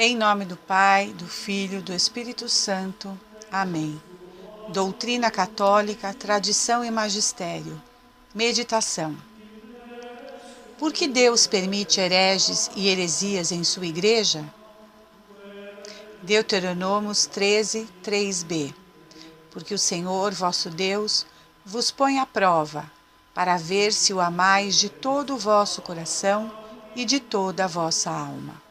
Em nome do Pai, do Filho, do Espírito Santo. Amém. Doutrina católica, tradição e magistério. Meditação. Por que Deus permite hereges e heresias em sua igreja? Deuteronômios 13, 3b. Porque o Senhor, vosso Deus, vos põe à prova, para ver se o amais de todo o vosso coração e de toda a vossa alma.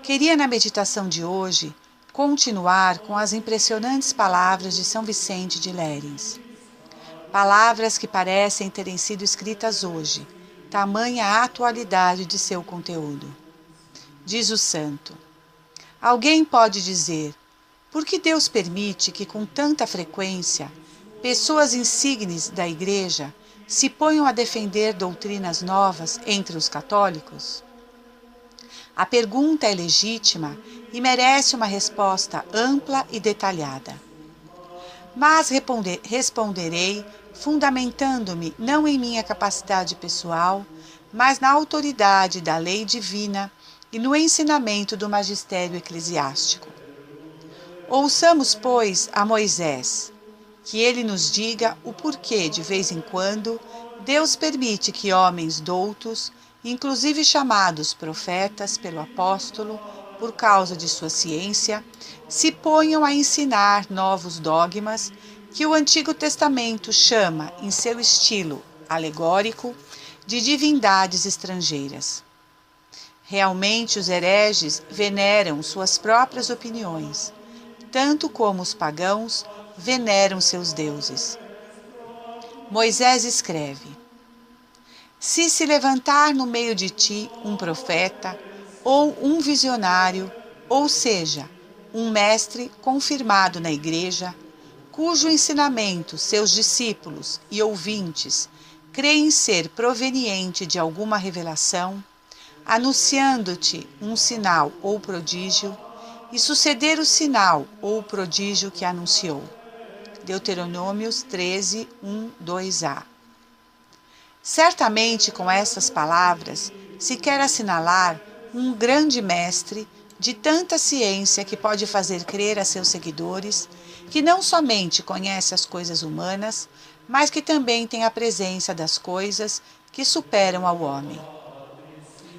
Queria, na meditação de hoje, continuar com as impressionantes palavras de São Vicente de Lérins. Palavras que parecem terem sido escritas hoje, tamanha a atualidade de seu conteúdo. Diz o santo: alguém pode dizer, por que Deus permite que com tanta frequência pessoas insígnes da Igreja se ponham a defender doutrinas novas entre os católicos? A pergunta é legítima e merece uma resposta ampla e detalhada. Mas responderei fundamentando-me não em minha capacidade pessoal, mas na autoridade da lei divina e no ensinamento do magistério eclesiástico. Ouçamos, pois, a Moisés, que ele nos diga o porquê, de vez em quando, Deus permite que homens doutos, inclusive chamados profetas pelo apóstolo, por causa de sua ciência, se ponham a ensinar novos dogmas que o Antigo Testamento chama, em seu estilo alegórico, de divindades estrangeiras. Realmente os hereges veneram suas próprias opiniões, tanto como os pagãos veneram seus deuses. Moisés escreve: se levantar no meio de ti um profeta, ou um visionário, ou seja, um mestre confirmado na igreja, cujo ensinamento seus discípulos e ouvintes creem ser proveniente de alguma revelação, anunciando-te um sinal ou prodígio, e suceder o sinal ou prodígio que anunciou. Deuteronômios 13, 1, 2a. Certamente com essas palavras se quer assinalar um grande mestre de tanta ciência que pode fazer crer a seus seguidores que não somente conhece as coisas humanas, mas que também tem a presença das coisas que superam ao homem.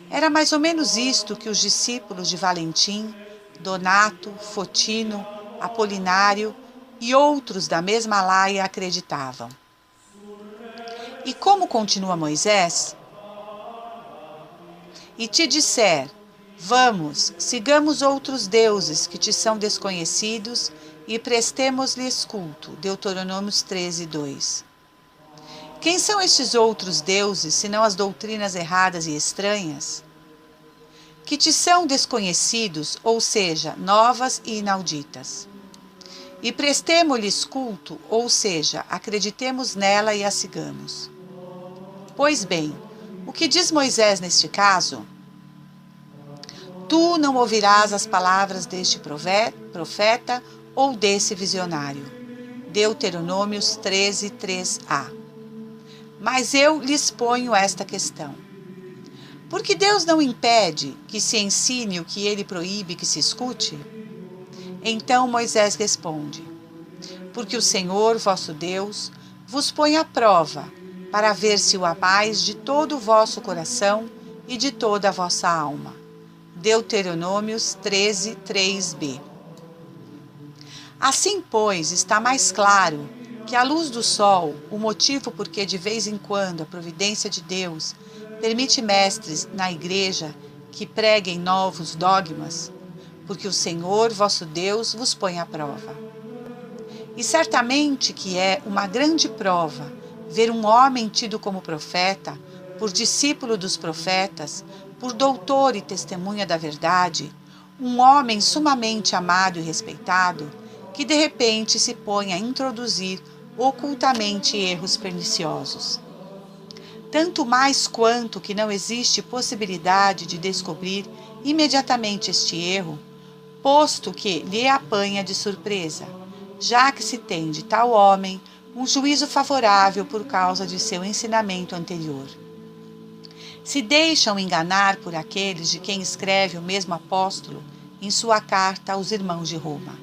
Era mais ou menos isto que os discípulos de Valentim, Donato, Fotino, Apolinário e outros da mesma laia acreditavam. E como continua Moisés? E te disser, vamos, sigamos outros deuses que te são desconhecidos e prestemos-lhes culto. Deuteronômios 13, 2. Quem são estes outros deuses, senão as doutrinas erradas e estranhas? Que te são desconhecidos, ou seja, novas e inauditas. E prestemo-lhes culto, ou seja, acreditemos nela e a sigamos. Pois bem, o que diz Moisés neste caso? Tu não ouvirás as palavras deste profeta ou desse visionário. Deuteronômios 13, 3a. Mas eu lhes ponho esta questão. Por que Deus não impede que se ensine o que ele proíbe que se escute? Então Moisés responde: porque o Senhor, vosso Deus, vos põe à prova, para ver se o amais de todo o vosso coração e de toda a vossa alma. Deuteronômios 13, 3b. Assim, pois, está mais claro que, à luz do sol, o motivo por que de vez em quando a providência de Deus permite mestres na igreja que preguem novos dogmas, porque o Senhor, vosso Deus, vos põe à prova. E certamente que é uma grande prova ver um homem tido como profeta, por discípulo dos profetas, por doutor e testemunha da verdade, um homem sumamente amado e respeitado, que de repente se põe a introduzir ocultamente erros perniciosos. Tanto mais quanto que não existe possibilidade de descobrir imediatamente este erro, posto que lhe apanha de surpresa, já que se tem de tal homem um juízo favorável por causa de seu ensinamento anterior. se deixam enganar por aqueles de quem escreve o mesmo apóstolo em sua carta aos irmãos de Roma.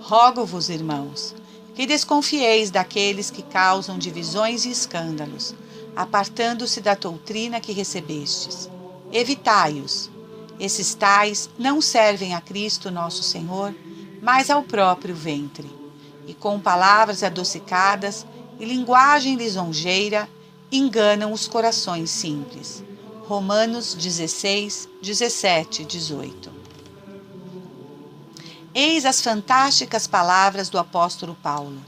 Rogo-vos, irmãos, que desconfieis daqueles que causam divisões e escândalos, apartando-se da doutrina que recebestes. Evitai-os. Esses tais não servem a Cristo nosso Senhor, mas ao próprio ventre, e com palavras adocicadas e linguagem lisonjeira enganam os corações simples. Romanos 16, 17, 18. Eis as fantásticas palavras do apóstolo Paulo.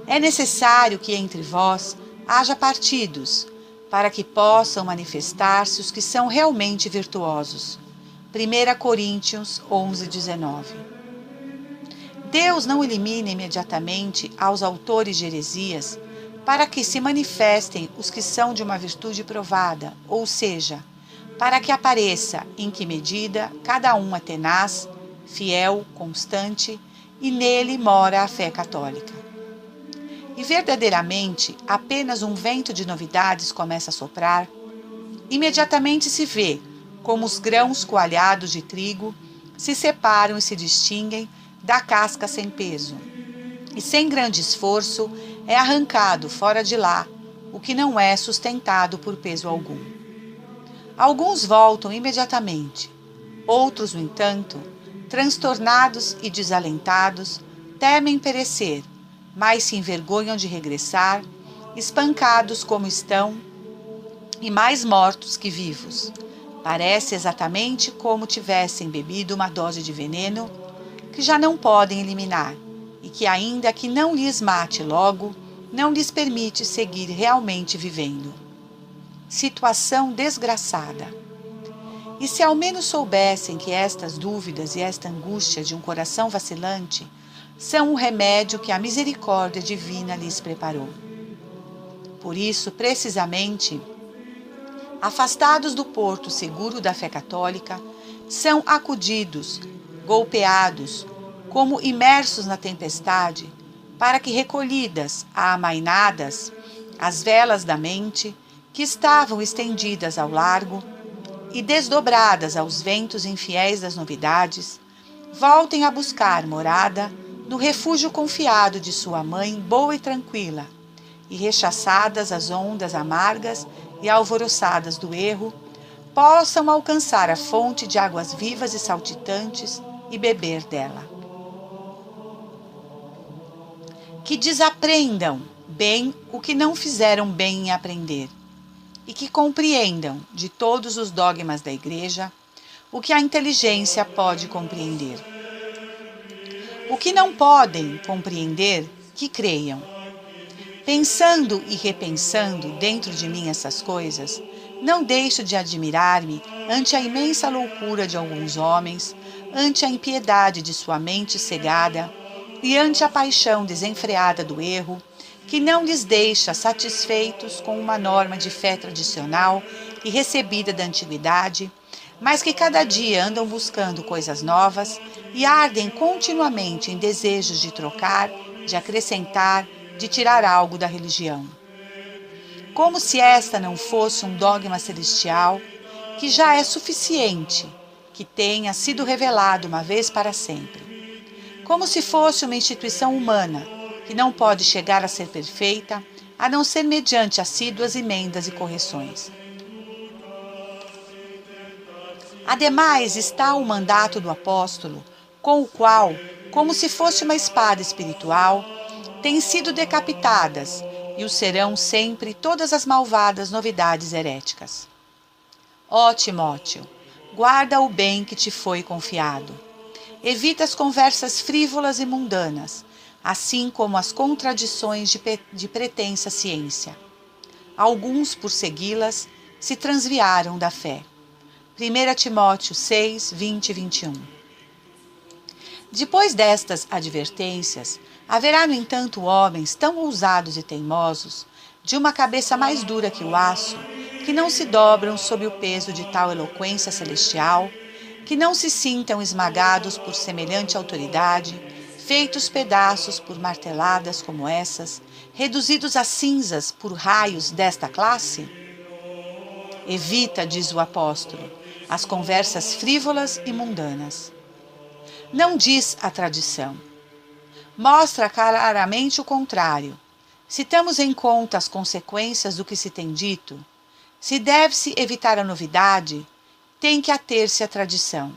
É necessário que entre vós haja partidos, para que possam manifestar-se os que são realmente virtuosos. 1 Coríntios 11, 19. Deus não elimina imediatamente aos autores de heresias, para que se manifestem os que são de uma virtude provada, ou seja, para que apareça em que medida cada um é tenaz, fiel, constante, e nele mora a fé católica. E verdadeiramente, apenas um vento de novidades começa a soprar, imediatamente se vê como os grãos coalhados de trigo se separam e se distinguem da casca sem peso, e sem grande esforço é arrancado fora de lá o que não é sustentado por peso algum. Alguns voltam imediatamente, outros, no entanto, transtornados e desalentados, temem perecer, mas se envergonham de regressar, espancados como estão e mais mortos que vivos. Parece exatamente como tivessem bebido uma dose de veneno que já não podem eliminar e que, ainda que não lhes mate logo, não lhes permite seguir realmente vivendo. Situação desgraçada. E se ao menos soubessem que estas dúvidas e esta angústia de um coração vacilante são o remédio que a misericórdia divina lhes preparou. Por isso, precisamente, afastados do porto seguro da fé católica, são acudidos, golpeados, como imersos na tempestade, para que, recolhidas, amainadas, as velas da mente, que estavam estendidas ao largo e desdobradas aos ventos infiéis das novidades, voltem a buscar morada no refúgio confiado de sua mãe boa e tranquila, e rechaçadas as ondas amargas e alvoroçadas do erro, possam alcançar a fonte de águas vivas e saltitantes e beber dela. Que desaprendam bem o que não fizeram bem em aprender, e que compreendam, de todos os dogmas da Igreja, o que a inteligência pode compreender. O que não podem compreender, que creiam. Pensando e repensando dentro de mim essas coisas, não deixo de admirar-me ante a imensa loucura de alguns homens, ante a impiedade de sua mente cegada e ante a paixão desenfreada do erro, que não lhes deixa satisfeitos com uma norma de fé tradicional e recebida da antiguidade, mas que cada dia andam buscando coisas novas e ardem continuamente em desejos de trocar, de acrescentar, de tirar algo da religião. Como se esta não fosse um dogma celestial, que já é suficiente, que tenha sido revelado uma vez para sempre. Como se fosse uma instituição humana, que não pode chegar a ser perfeita, a não ser mediante assíduas emendas e correções. Ademais, está o mandato do apóstolo, com o qual, como se fosse uma espada espiritual, têm sido decapitadas, e o serão sempre todas as malvadas novidades heréticas. Ó Timóteo, guarda o bem que te foi confiado. Evita as conversas frívolas e mundanas, assim como as contradições de pretensa ciência. Alguns, por segui-las, se transviaram da fé. 1 Timóteo 6, 20 e 21. Depois destas advertências, haverá, no entanto, homens tão ousados e teimosos, de uma cabeça mais dura que o aço, que não se dobram sob o peso de tal eloquência celestial, que não se sintam esmagados por semelhante autoridade, feitos pedaços por marteladas como essas, reduzidos a cinzas por raios desta classe? Evita, diz o apóstolo, as conversas frívolas e mundanas. Não diz a tradição. Mostra claramente o contrário. Se temos em conta as consequências do que se tem dito, se deve-se evitar a novidade, tem que ater-se à tradição.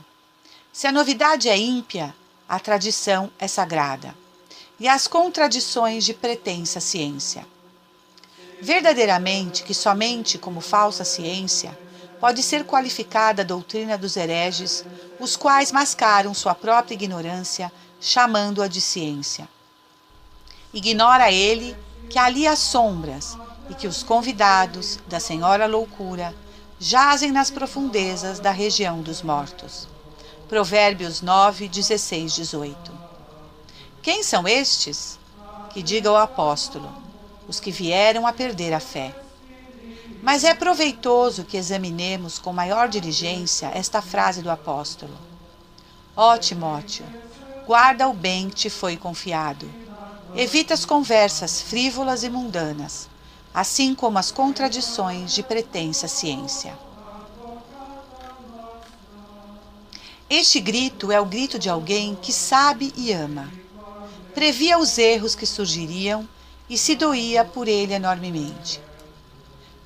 Se a novidade é ímpia, a tradição é sagrada, e as contradições de pretensa ciência. Verdadeiramente que somente como falsa ciência pode ser qualificada a doutrina dos hereges, os quais mascaram sua própria ignorância, chamando-a de ciência. Ignora ele que ali há sombras e que os convidados da Senhora Loucura jazem nas profundezas da região dos mortos. Provérbios 9, 16, 18. Quem são estes? Que diga o apóstolo, os que vieram a perder a fé. Mas é proveitoso que examinemos com maior diligência esta frase do apóstolo. Ó Timóteo, guarda o bem que te foi confiado. Evita as conversas frívolas e mundanas, assim como as contradições de pretensa ciência. Este grito é o grito de alguém que sabe e ama. Previa os erros que surgiriam e se doía por ele enormemente.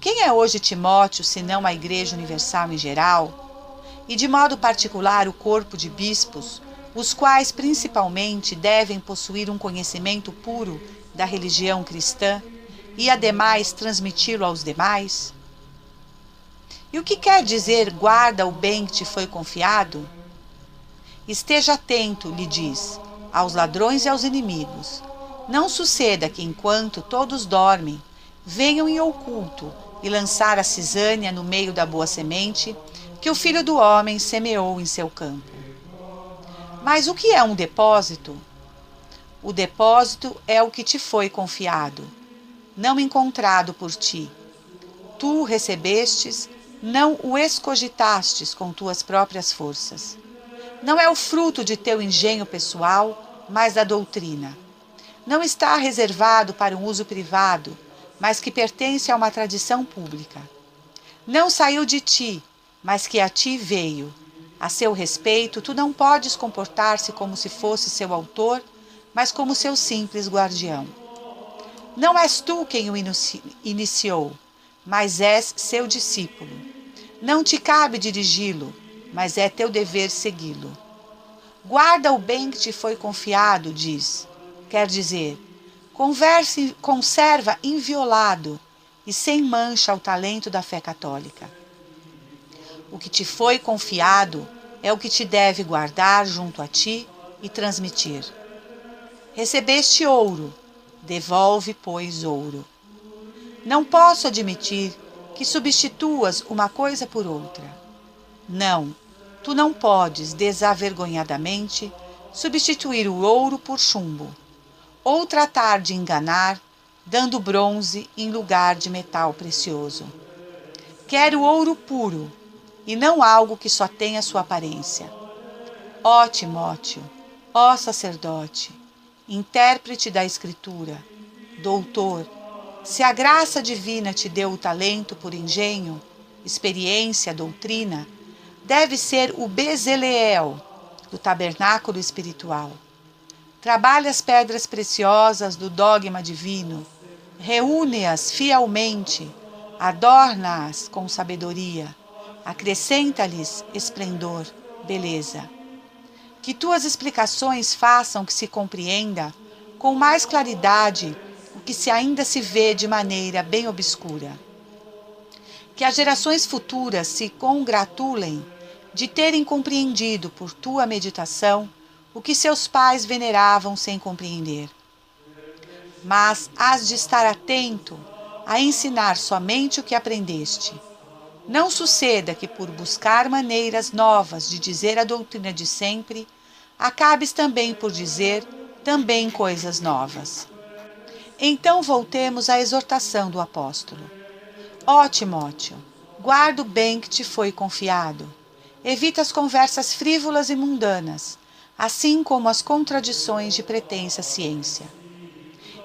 Quem é hoje Timóteo, senão a Igreja Universal em geral, e de modo particular o corpo de bispos, os quais principalmente devem possuir um conhecimento puro da religião cristã e, ademais, transmiti-lo aos demais? E o que quer dizer guarda o bem que te foi confiado? Esteja atento, lhe diz, aos ladrões e aos inimigos. Não suceda que, enquanto todos dormem, venham em oculto e lançar a cisânia no meio da boa semente que o Filho do Homem semeou em seu campo. Mas o que é um depósito? O depósito é o que te foi confiado, não encontrado por ti. Tu o recebestes, não o escogitastes com tuas próprias forças. Não é o fruto de teu engenho pessoal, mas da doutrina. Não está reservado para um uso privado, mas que pertence a uma tradição pública. Não saiu de ti, mas que a ti veio. A seu respeito, tu não podes comportar-se como se fosse seu autor, mas como seu simples guardião. Não és tu quem o iniciou, mas és seu discípulo. Não te cabe dirigi-lo, mas é teu dever segui-lo. Guarda o bem que te foi confiado, diz. Quer dizer, conserva inviolado e sem mancha o talento da fé católica. O que te foi confiado é o que te deve guardar junto a ti e transmitir. Recebeste ouro, devolve, pois, ouro. Não posso admitir que substituas uma coisa por outra. Não, tu não podes, desavergonhadamente, substituir o ouro por chumbo, ou tratar de enganar, dando bronze em lugar de metal precioso. Quero ouro puro, e não algo que só tenha sua aparência. Ó Timóteo, ó sacerdote, intérprete da Escritura, doutor, se a graça divina te deu o talento por engenho, experiência, doutrina, deve ser o Bezaleel do tabernáculo espiritual. Trabalha as pedras preciosas do dogma divino, reúne-as fielmente, adorna-as com sabedoria, acrescenta-lhes esplendor, beleza. Que tuas explicações façam que se compreenda com mais claridade o que ainda se vê de maneira bem obscura. Que as gerações futuras se congratulem de terem compreendido por tua meditação o que seus pais veneravam sem compreender. Mas has de estar atento a ensinar somente o que aprendeste. Não suceda que, por buscar maneiras novas de dizer a doutrina de sempre, acabes também por dizer também coisas novas. Então voltemos à exortação do apóstolo. Ó Timóteo, guarda o bem que te foi confiado. Evita as conversas frívolas e mundanas, assim como as contradições de pretensa ciência.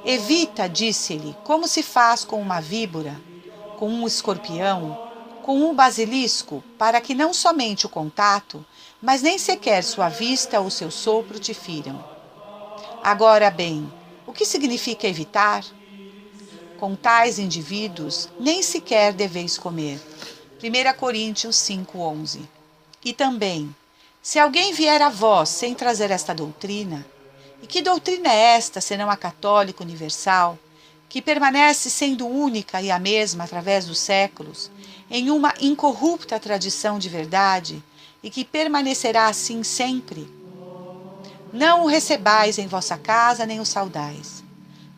Evita, disse-lhe, como se faz com uma víbora, com um escorpião, com um basilisco, para que não somente o contato, mas nem sequer sua vista ou seu sopro te firam. Agora bem, o que significa evitar? Com tais indivíduos, nem sequer deveis comer. 1 Coríntios 5:11. E também, se alguém vier a vós sem trazer esta doutrina, e que doutrina é esta, senão a católica universal, que permanece sendo única e a mesma através dos séculos, em uma incorrupta tradição de verdade, e que permanecerá assim sempre? Não o recebais em vossa casa, nem o saudais,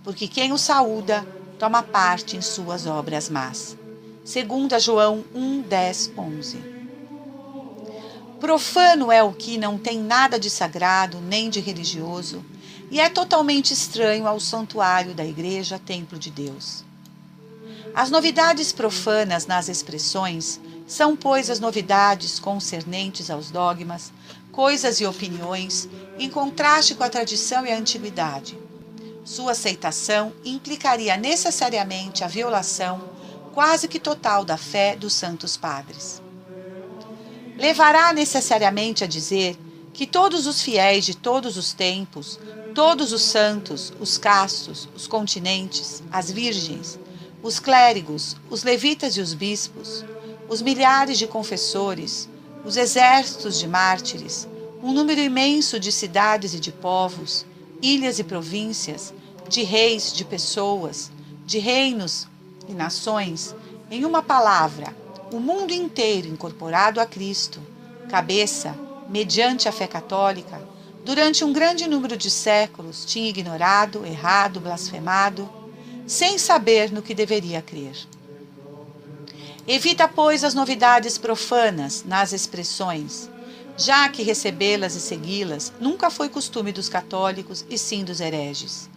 porque quem o saúda toma parte em suas obras más. 2 João 1, 10, 11. Profano é o que não tem nada de sagrado nem de religioso e é totalmente estranho ao santuário da igreja, templo de Deus. As novidades profanas nas expressões são, pois, as novidades concernentes aos dogmas, coisas e opiniões, em contraste com a tradição e a antiguidade. Sua aceitação implicaria necessariamente a violação quase que total da fé dos santos padres. Levará necessariamente a dizer que todos os fiéis de todos os tempos, todos os santos, os castos, os continentes, as virgens, os clérigos, os levitas e os bispos, os milhares de confessores, os exércitos de mártires, um número imenso de cidades e de povos, ilhas e províncias, de reis, de pessoas, de reinos e nações, em uma palavra, o mundo inteiro incorporado a Cristo, cabeça, mediante a fé católica, durante um grande número de séculos, tinha ignorado, errado, blasfemado, sem saber no que deveria crer. Evita, pois, as novidades profanas nas expressões, já que recebê-las e segui-las nunca foi costume dos católicos e sim dos hereges.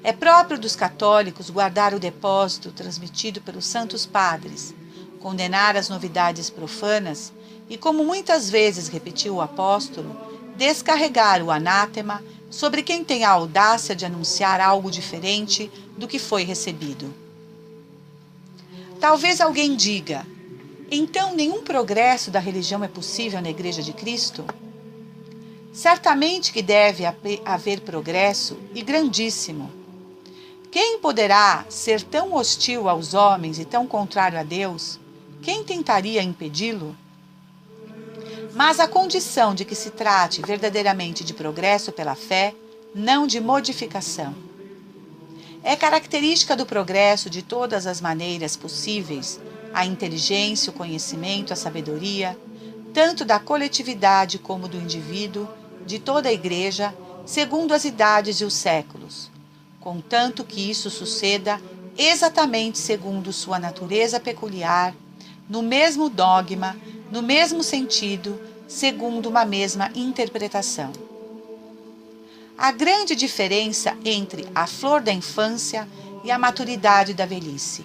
É próprio dos católicos guardar o depósito transmitido pelos santos padres, condenar as novidades profanas e, como muitas vezes repetiu o apóstolo, descarregar o anátema sobre quem tem a audácia de anunciar algo diferente do que foi recebido. Talvez alguém diga: então nenhum progresso da religião é possível na Igreja de Cristo? Certamente que deve haver progresso, e grandíssimo. Quem poderá ser tão hostil aos homens e tão contrário a Deus? Quem tentaria impedi-lo? Mas a condição de que se trate verdadeiramente de progresso pela fé, não de modificação. É característica do progresso de todas as maneiras possíveis, a inteligência, o conhecimento, a sabedoria, tanto da coletividade como do indivíduo, de toda a Igreja, segundo as idades e os séculos, contanto que isso suceda exatamente segundo sua natureza peculiar, no mesmo dogma, no mesmo sentido, segundo uma mesma interpretação. A grande diferença entre a flor da infância e a maturidade da velhice.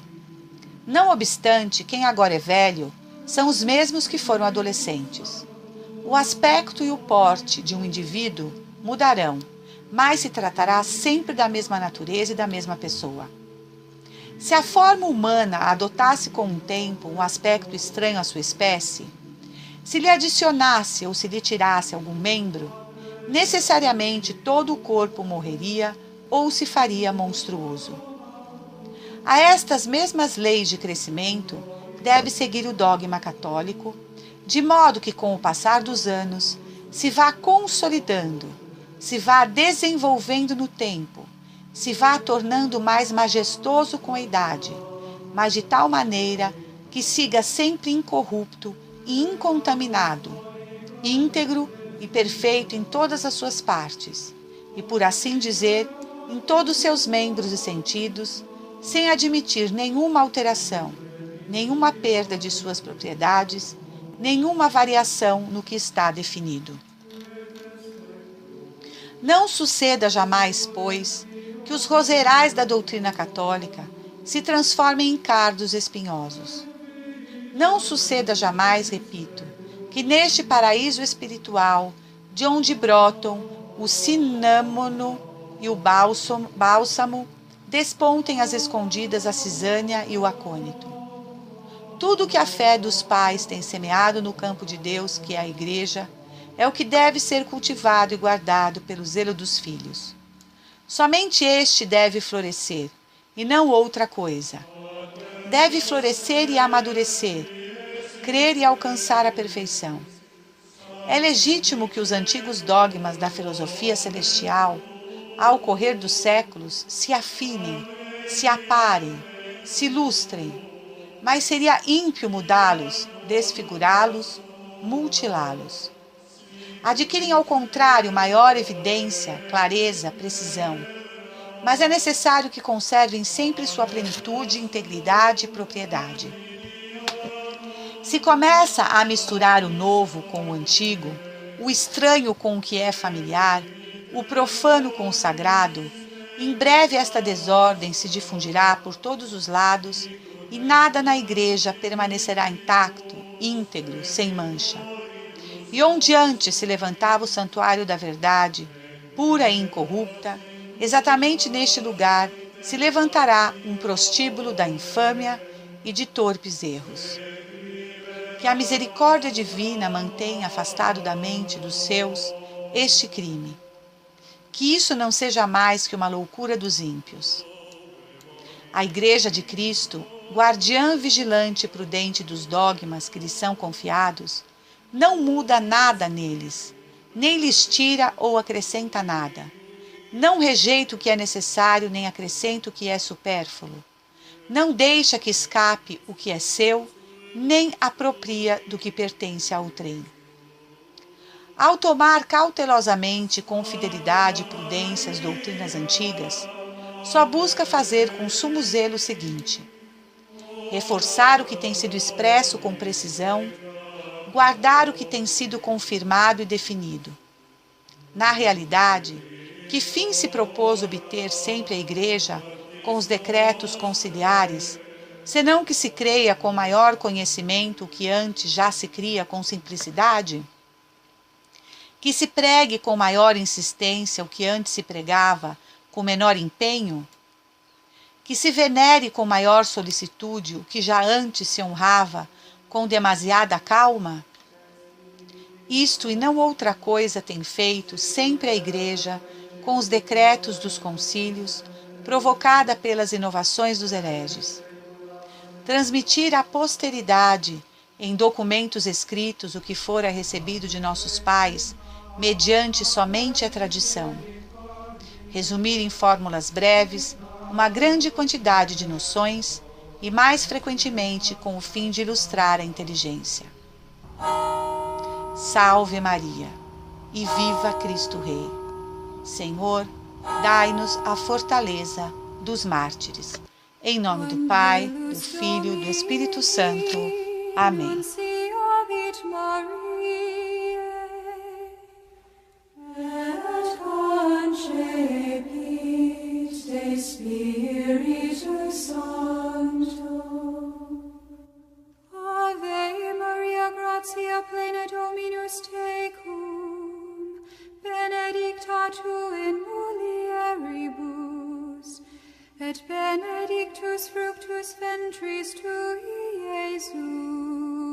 Não obstante, quem agora é velho são os mesmos que foram adolescentes. O aspecto e o porte de um indivíduo mudarão, mas se tratará sempre da mesma natureza e da mesma pessoa. Se a forma humana adotasse com o tempo um aspecto estranho à sua espécie, se lhe adicionasse ou se lhe tirasse algum membro, necessariamente todo o corpo morreria ou se faria monstruoso. A estas mesmas leis de crescimento deve seguir o dogma católico, de modo que com o passar dos anos se vá consolidando, se vá desenvolvendo no tempo, se vá tornando mais majestoso com a idade, mas de tal maneira que siga sempre incorrupto e incontaminado, íntegro e perfeito em todas as suas partes, e por assim dizer, em todos seus membros e sentidos, sem admitir nenhuma alteração, nenhuma perda de suas propriedades, nenhuma variação no que está definido. Não suceda jamais, pois, que os roseirais da doutrina católica se transformem em cardos espinhosos. Não suceda jamais, repito, que neste paraíso espiritual, de onde brotam o cinâmono e o bálsamo, despontem às escondidas a cisânia e o acônito. Tudo que a fé dos pais tem semeado no campo de Deus, que é a Igreja, é o que deve ser cultivado e guardado pelo zelo dos filhos. Somente este deve florescer, e não outra coisa. Deve florescer e amadurecer, crer e alcançar a perfeição. É legítimo que os antigos dogmas da filosofia celestial, ao correr dos séculos, se afinem, se aparem, se ilustrem, mas seria ímpio mudá-los, desfigurá-los, mutilá-los. Adquirem, ao contrário, maior evidência, clareza, precisão, mas é necessário que conservem sempre sua plenitude, integridade e propriedade. Se começa a misturar o novo com o antigo, o estranho com o que é familiar, o profano com o sagrado, em breve esta desordem se difundirá por todos os lados e nada na Igreja permanecerá intacto, íntegro, sem mancha. E onde antes se levantava o santuário da verdade, pura e incorrupta, exatamente neste lugar se levantará um prostíbulo da infâmia e de torpes erros. Que a misericórdia divina mantenha afastado da mente dos seus este crime. Que isso não seja mais que uma loucura dos ímpios. A Igreja de Cristo, guardiã vigilante e prudente dos dogmas que lhes são confiados, não muda nada neles, nem lhes tira ou acrescenta nada. Não rejeita o que é necessário, nem acrescenta o que é supérfluo. Não deixa que escape o que é seu, nem apropria do que pertence a outrem. Ao tomar cautelosamente, com fidelidade e prudência as doutrinas antigas, só busca fazer com sumo zelo o seguinte: reforçar o que tem sido expresso com precisão, guardar o que tem sido confirmado e definido. Na realidade, que fim se propôs obter sempre a Igreja com os decretos conciliares, senão que se creia com maior conhecimento o que antes já se cria com simplicidade? Que se pregue com maior insistência o que antes se pregava com menor empenho? Que se venere com maior solicitude o que já antes se honrava com demasiada calma? Isto e não outra coisa tem feito sempre a Igreja com os decretos dos concílios, provocada pelas inovações dos hereges. Transmitir à posteridade, em documentos escritos, o que fora recebido de nossos pais, mediante somente a tradição. Resumir em fórmulas breves uma grande quantidade de noções e, mais frequentemente, com o fim de ilustrar a inteligência. Salve Maria, e viva Cristo Rei! Senhor, dai-nos a fortaleza dos mártires. Em nome do Pai, do Filho e do Espírito Santo. Amém. Ave Maria, gratia plena Dominus tecum, benedicta tu in mulieribus, et benedictus fructus ventris tui, Iesus.